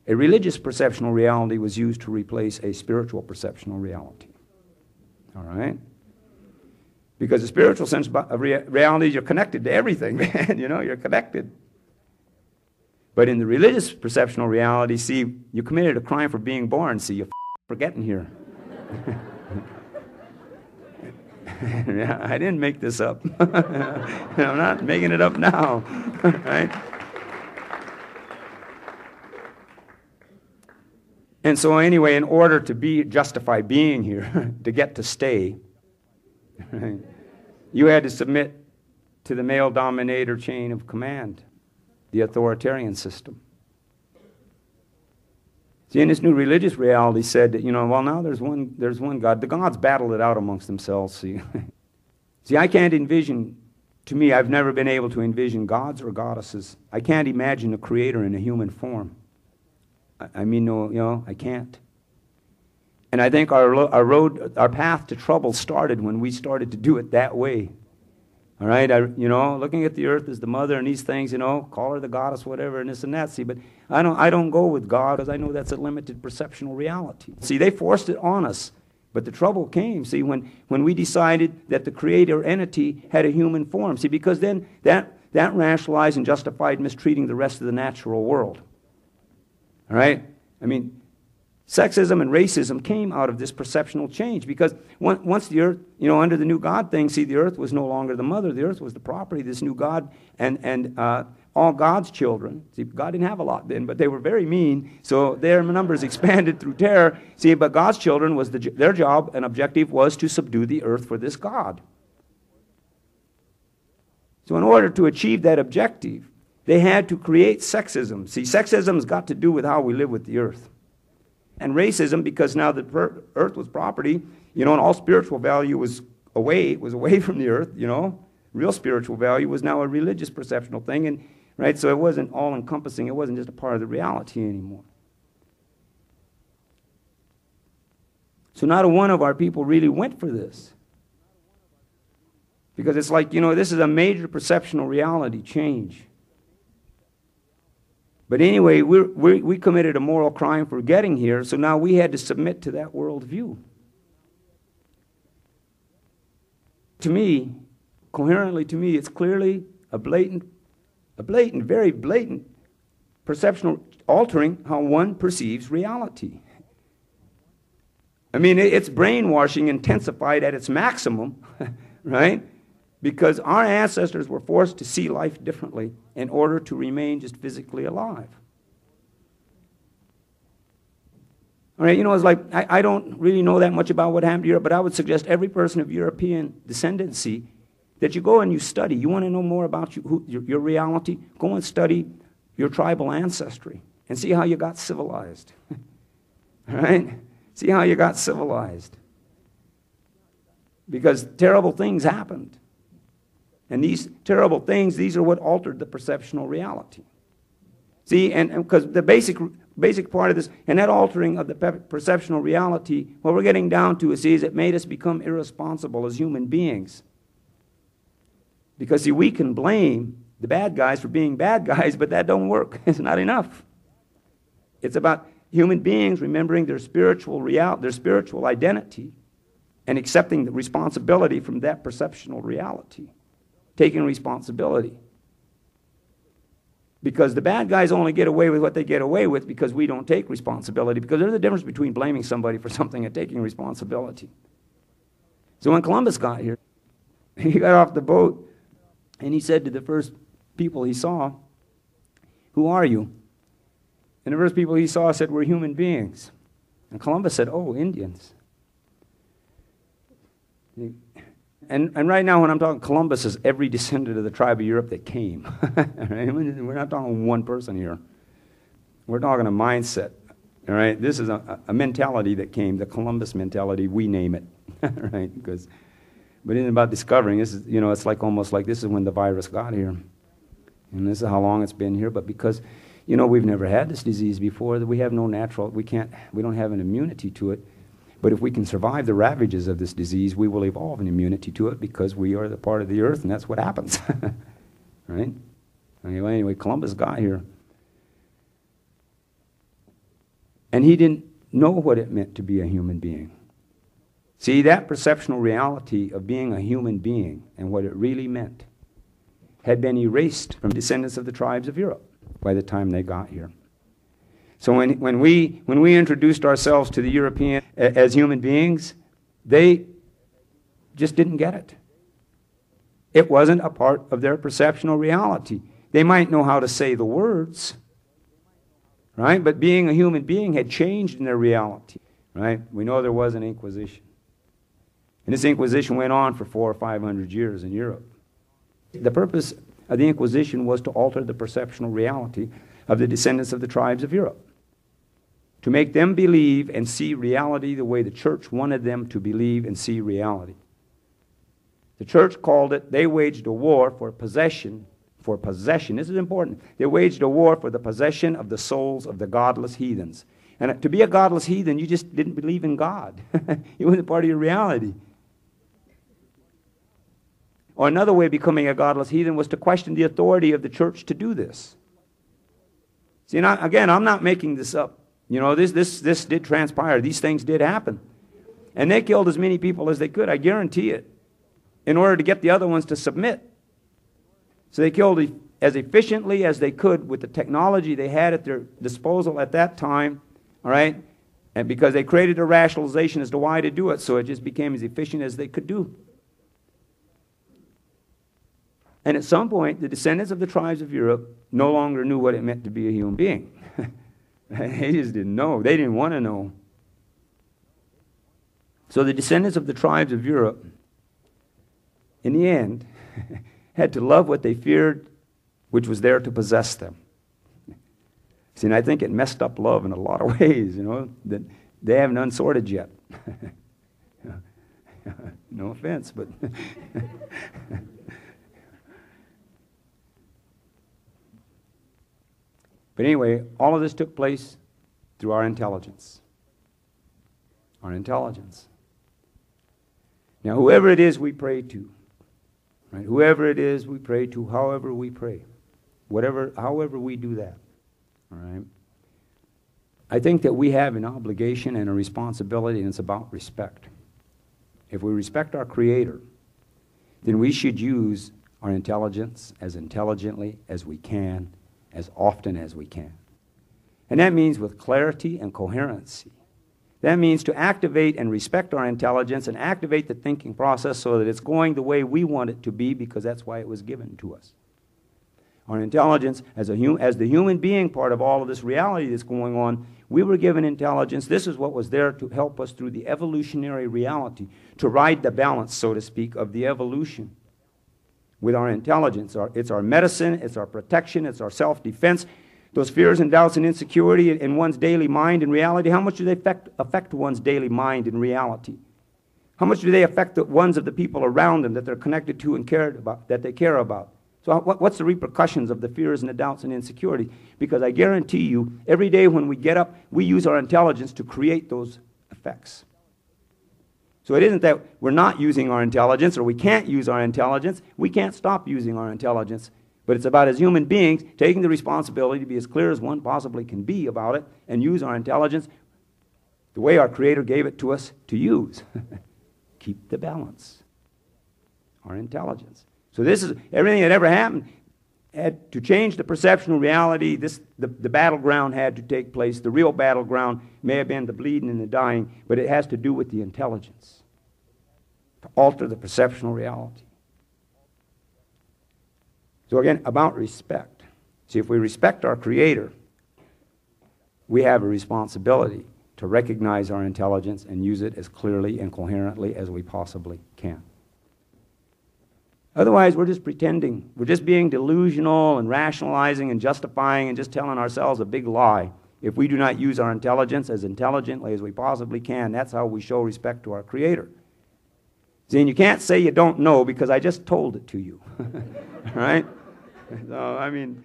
A religious perceptional reality was used to replace a spiritual perceptional reality. All right? Because the spiritual sense of reality, you're connected to everything, man. You know, you're connected. But in the religious perceptional reality, see, you committed a crime for being born. See, you're for getting here. Yeah, I didn't make this up. I'm not making it up now. Right? And so anyway, in order to justify being here, to get to stay, right, you had to submit to the male dominator chain of command, the authoritarian system. See, in this new religious reality said that, well, now there's one God. The gods battled it out amongst themselves, see. See, I can't envision, to me, I've never been able to envision gods or goddesses. I can't imagine a creator in a human form. I can't. And I think our path to trouble started when we started to do it that way. All right, looking at the earth as the mother and these things, call her the goddess, whatever, and this and that. See, but I don't go with God because I know that's a limited perceptional reality. See, they forced it on us, but the trouble came. See, when we decided that the creator entity had a human form. See, because then that rationalized and justified mistreating the rest of the natural world. All right, sexism and racism came out of this perceptional change because once the earth, under the new God thing, see, the earth was no longer the mother. The earth was the property of this new God and all God's children. See, God didn't have a lot then, but they were very mean, so their numbers expanded through terror. See, but God's children, their job and objective was to subdue the earth for this God. So in order to achieve that objective, they had to create sexism. See, sexism's got to do with how we live with the earth. And racism, because now the earth was property, and all spiritual value was away from the earth, Real spiritual value was now a religious perceptional thing, and right, so it wasn't all-encompassing. It wasn't just a part of the reality anymore. So not a one of our people really went for this. Because it's like, this is a major perceptional reality change. But anyway, we committed a moral crime for getting here, so now we had to submit to that worldview. To me, coherently to me, it's clearly a very blatant perceptional altering how one perceives reality. It's brainwashing intensified at its maximum, right? Because our ancestors were forced to see life differently in order to remain just physically alive. All right, it's like, I don't really know that much about what happened to Europe, but I would suggest every person of European descendancy that you go and you study. You want to know more about your reality? Go and study your tribal ancestry and see how you got civilized. All right? See how you got civilized. Because terrible things happened. And these terrible things, these are what altered the perceptional reality. See, and because the basic part of this, and that altering of the perceptional reality, what we're getting down to is it made us become irresponsible as human beings. Because, see, we can blame the bad guys for being bad guys, but that don't work. It's not enough. It's about human beings remembering their spiritual identity and accepting the responsibility from that perceptional reality. Taking responsibility. Because the bad guys only get away with what they get away with because we don't take responsibility. Because there's a difference between blaming somebody for something and taking responsibility. So when Columbus got here, he got off the boat and he said to the first people he saw, "Who are you?" And the first people he saw said, "We're human beings." And Columbus said, "Oh, Indians." And right now when I'm talking, Columbus is every descendant of the tribe of Europe that came. Right? We're not talking one person here. We're talking a mindset. All right? This is a mentality that came, the Columbus mentality, we name it. Right? But it isn't about discovering. This is, it's like almost like this is when the virus got here. And this is how long it's been here. But because, we've never had this disease before, that we have no natural, we don't have an immunity to it. But if we can survive the ravages of this disease, we will evolve an immunity to it because we are the part of the earth, and that's what happens. Right? Anyway, Columbus got here. And he didn't know what it meant to be a human being. See, that perceptual reality of being a human being and what it really meant had been erased from descendants of the tribes of Europe by the time they got here. So when we introduced ourselves to the European as human beings, they just didn't get it. It wasn't a part of their perceptual reality. They might know how to say the words, right? But being a human being had changed in their reality, right? We know there was an Inquisition. And this Inquisition went on for 400 or 500 years in Europe. The purpose of the Inquisition was to alter the perceptual reality of the descendants of the tribes of Europe, to make them believe and see reality the way the church wanted them to believe and see reality. The church called it, they waged a war for possession. This is important. They waged a war for the possession of the souls of the godless heathens. And to be a godless heathen, you just didn't believe in God. It wasn't part of your reality. Or another way of becoming a godless heathen was to question the authority of the church to do this. See, again, I'm not making this up. You know, this did transpire. These things did happen. And they killed as many people as they could, I guarantee it, in order to get the other ones to submit. So they killed as efficiently as they could with the technology they had at their disposal at that time, all right? And because they created a rationalization as to why to do it, so it just became as efficient as they could do. And at some point, the descendants of the tribes of Europe no longer knew what it meant to be a human being. They just didn't know. They didn't want to know. So the descendants of the tribes of Europe, in the end, had to love what they feared, which was there to possess them. See, and I think it messed up love in a lot of ways, you know, that they haven't unsorted yet. No offense, but... But anyway, all of this took place through our intelligence. Our intelligence. Now, whoever it is we pray to, right? Whoever it is we pray to, however we pray, however we do that, all right? I think that we have an obligation and a responsibility, and it's about respect. If we respect our Creator, then we should use our intelligence as intelligently as we can, as often as we can. And that means with clarity and coherency. That means to activate and respect our intelligence and activate the thinking process so that it's going the way we want it to be, because that's why it was given to us. Our intelligence, as the human being part of all of this reality that's going on, we were given intelligence. This is what was there to help us through the evolutionary reality, to ride the balance, so to speak, of the evolution. With our intelligence, it's our medicine, it's our protection, it's our self-defense. Those fears and doubts and insecurity in one's daily mind and reality, how much do they affect one's daily mind and reality? How much do they affect the ones of the people around them that they're connected to and that they care about? So what's the repercussions of the fears and the doubts and insecurity? Because I guarantee you, every day when we get up, we use our intelligence to create those effects. So it isn't that we're not using our intelligence or we can't use our intelligence. We can't stop using our intelligence. But it's about, as human beings, taking the responsibility to be as clear as one possibly can be about it and use our intelligence the way our Creator gave it to us to use. Keep the balance. Our intelligence. So this is everything that ever happened had to change the perception reality. The battleground had to take place. The real battleground may have been the bleeding and the dying, but it has to do with the intelligence to alter the perceptual reality. So again, about respect. See, if we respect our Creator, we have a responsibility to recognize our intelligence and use it as clearly and coherently as we possibly can. Otherwise, we're just pretending. We're just being delusional and rationalizing and justifying and just telling ourselves a big lie. If we do not use our intelligence as intelligently as we possibly can, that's how we show respect to our Creator. See, and you can't say you don't know because I just told it to you. All right? So, I mean,